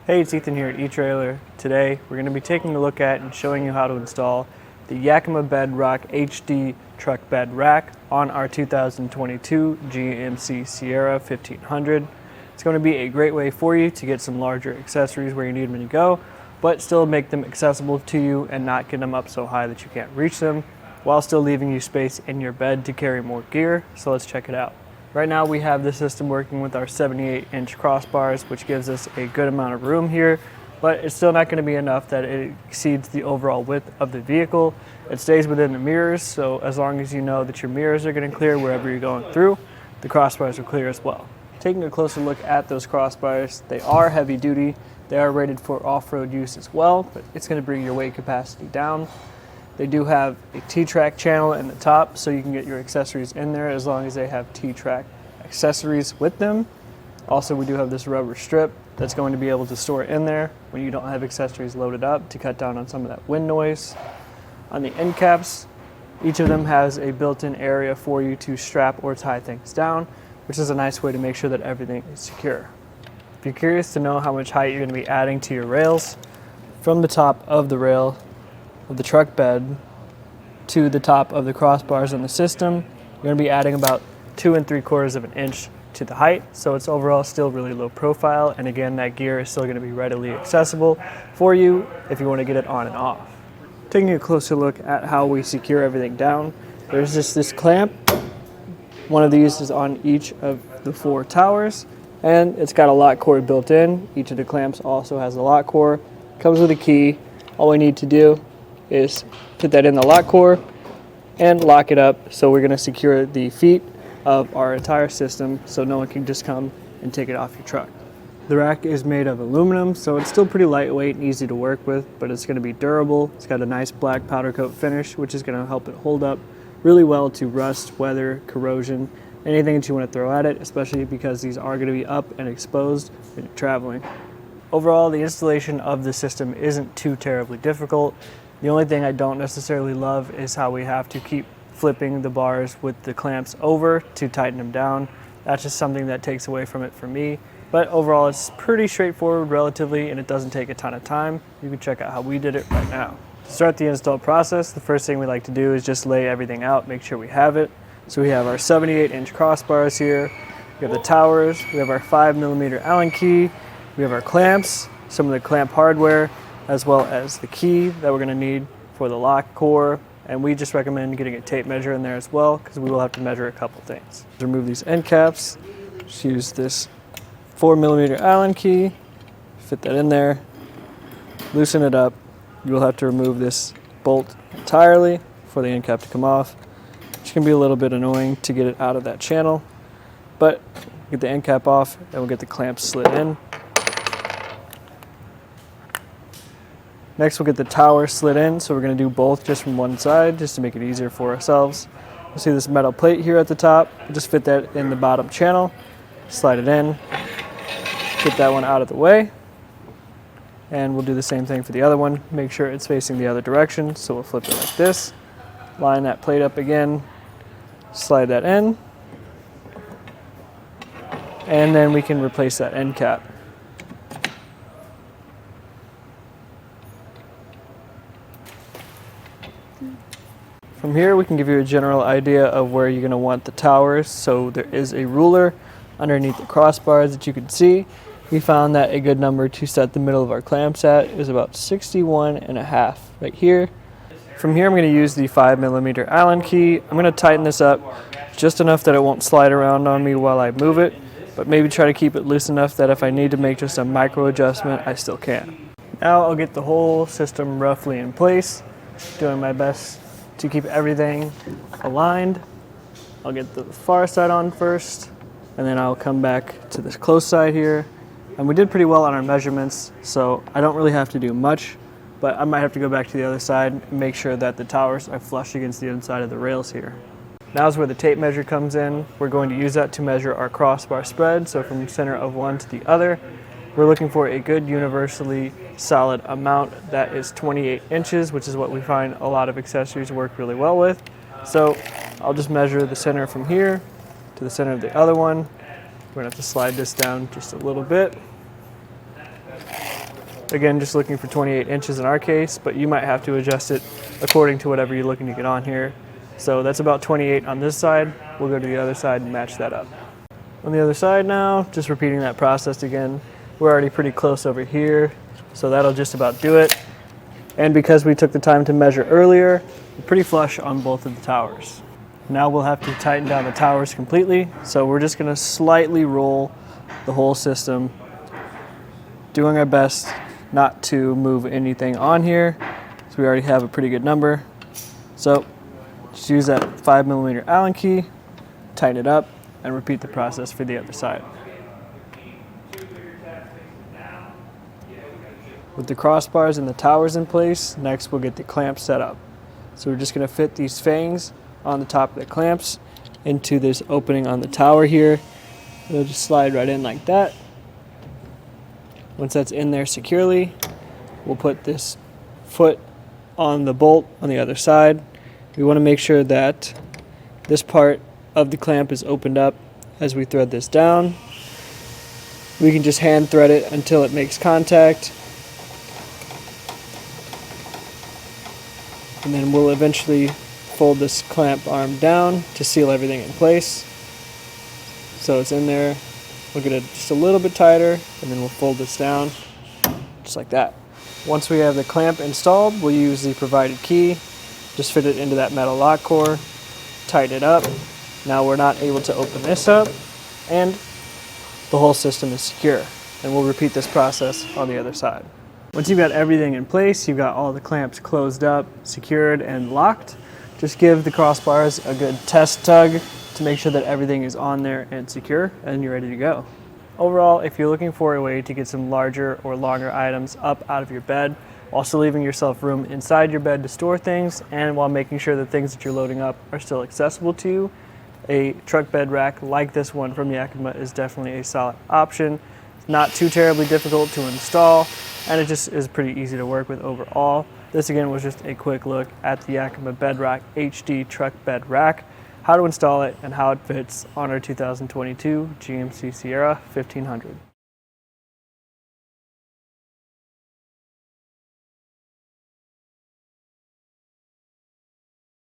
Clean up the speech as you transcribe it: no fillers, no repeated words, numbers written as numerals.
Hey, it's Ethan here at Etrailer. Today we're going to be taking a look at and showing you how to install the Yakima BedRock HD truck bed rack on our 2022 GMC Sierra 1500. It's going to be a great way for you to get some larger accessories where you need them to go, but still make them accessible to you and not get them up so high that you can't reach them, while still leaving you space in your bed to carry more gear. So let's check it out. Right now we have the system working with our 78-inch crossbars, which gives us a good amount of room here, but it's still not going to be enough that it exceeds the overall width of the vehicle. It stays within the mirrors, so as long as you know that your mirrors are going to clear wherever you're going through, the crossbars will clear as well. Taking a closer look at those crossbars, they are heavy duty. They are rated for off-road use as well, but it's going to bring your weight capacity down. They do have a T-track channel in the top, so you can get your accessories in there as long as they have T-track accessories with them. Also, we do have this rubber strip that's going to be able to store in there when you don't have accessories loaded up to cut down on some of that wind noise. On the end caps, each of them has a built-in area for you to strap or tie things down, which is a nice way to make sure that everything is secure. If you're curious to know how much height you're going to be adding to your rails, from the top of the rail of the truck bed to the top of the crossbars in the system, you're going to be adding about 2 3/4 of an inch to the height, so it's overall still really low profile, and again, that gear is still going to be readily accessible for you if you want to get it on and off. Taking a closer look at how we secure everything down, there's just this clamp. One of these is on each of the 4 towers, and it's got a lock cord built in. Each of the clamps also has a lock cord. Comes with a key. All we need to do is put that in the lock cord and lock it up, so we're going to secure the feet of our entire system so no one can just come and take it off your truck. The rack is made of aluminum, so it's still pretty lightweight and easy to work with, but it's going to be durable. It's got a nice black powder coat finish, which is going to help it hold up really well to rust, weather, corrosion, anything that you want to throw at it, especially because these are going to be up and exposed when you're traveling. Overall, the installation of the system isn't too terribly difficult. The only thing I don't necessarily love is how we have to keep flipping the bars with the clamps over to tighten them down. That's just something that takes away from it for me. But overall, it's pretty straightforward relatively, and it doesn't take a ton of time. You can check out how we did it right now. To start the install process, the first thing we like to do is just lay everything out, make sure we have it. So we have our 78-inch crossbars here. We have the towers. We have our 5mm Allen key. We have our clamps, some of the clamp hardware, as well as the key that we're going to need for the lock core, and we just recommend getting a tape measure in there as well because we will have to measure a couple things. To remove these end caps, just use this 4mm Allen key, fit that in there, loosen it up. You will have to remove this bolt entirely for the end cap to come off, which can be a little bit annoying to get it out of that channel, but get the end cap off and we'll get the clamps slid in. Next, we'll get the tower slid in, so we're going to do both just from one side, just to make it easier for ourselves. You'll see this metal plate here at the top. Just fit that in the bottom channel, slide it in, get that one out of the way, and we'll do the same thing for the other one. Make sure it's facing the other direction, so we'll flip it like this, line that plate up again, slide that in, and then we can replace that end cap. From here, we can give you a general idea of where you're going to want the towers. So there is a ruler underneath the crossbars that you can see. We found that a good number to set the middle of our clamps at is about 61.5 right here. From here, I'm going to use the 5mm Allen key. I'm going to tighten this up just enough that it won't slide around on me while I move it, but maybe try to keep it loose enough that if I need to make just a micro adjustment, I still can. Now I'll get the whole system roughly in place, doing my best to keep everything aligned. I'll get the far side on first, and then I'll come back to this close side here. And we did pretty well on our measurements, so I don't really have to do much, but I might have to go back to the other side and make sure that the towers are flush against the inside of the rails here. Now is where the tape measure comes in. We're going to use that to measure our crossbar spread, so from the center of one to the other. We're looking for a good universally solid amount that is 28 inches, which is what we find a lot of accessories work really well with. So I'll just measure the center from here to the center of the other one. We're going to have to slide this down just a little bit. Again, just looking for 28 inches in our case, but you might have to adjust it according to whatever you're looking to get on here. So that's about 28 on this side. We'll go to the other side and match that up. On the other side now, just repeating that process again. We're already pretty close over here, so that'll just about do it. And because we took the time to measure earlier, we're pretty flush on both of the towers. Now we'll have to tighten down the towers completely, so we're just gonna slightly roll the whole system, doing our best not to move anything on here, so we already have a pretty good number. So just use that 5mm Allen key, tighten it up, and repeat the process for the other side. With the crossbars and the towers in place, next we'll get the clamps set up. So we're just going to fit these fangs on the top of the clamps into this opening on the tower here. It'll just slide right in like that. Once that's in there securely, we'll put this foot on the bolt on the other side. We want to make sure that this part of the clamp is opened up as we thread this down. We can just hand thread it until it makes contact. And then we'll eventually fold this clamp arm down to seal everything in place. So it's in there. We'll get it just a little bit tighter, and then we'll fold this down just like that. Once we have the clamp installed, we'll use the provided key. Just fit it into that metal lock core, tighten it up. Now we're not able to open this up, and the whole system is secure. And we'll repeat this process on the other side. Once you've got everything in place, you've got all the clamps closed up, secured, and locked, just give the crossbars a good test tug to make sure that everything is on there and secure, and you're ready to go. Overall, if you're looking for a way to get some larger or longer items up out of your bed, while still leaving yourself room inside your bed to store things, and while making sure the things that you're loading up are still accessible to you, a truck bed rack like this one from Yakima is definitely a solid option. It's not too terribly difficult to install, and it just is pretty easy to work with overall. This again was just a quick look at the Yakima BedRock HD truck bed rack, how to install it, and how it fits on our 2022 GMC Sierra 1500.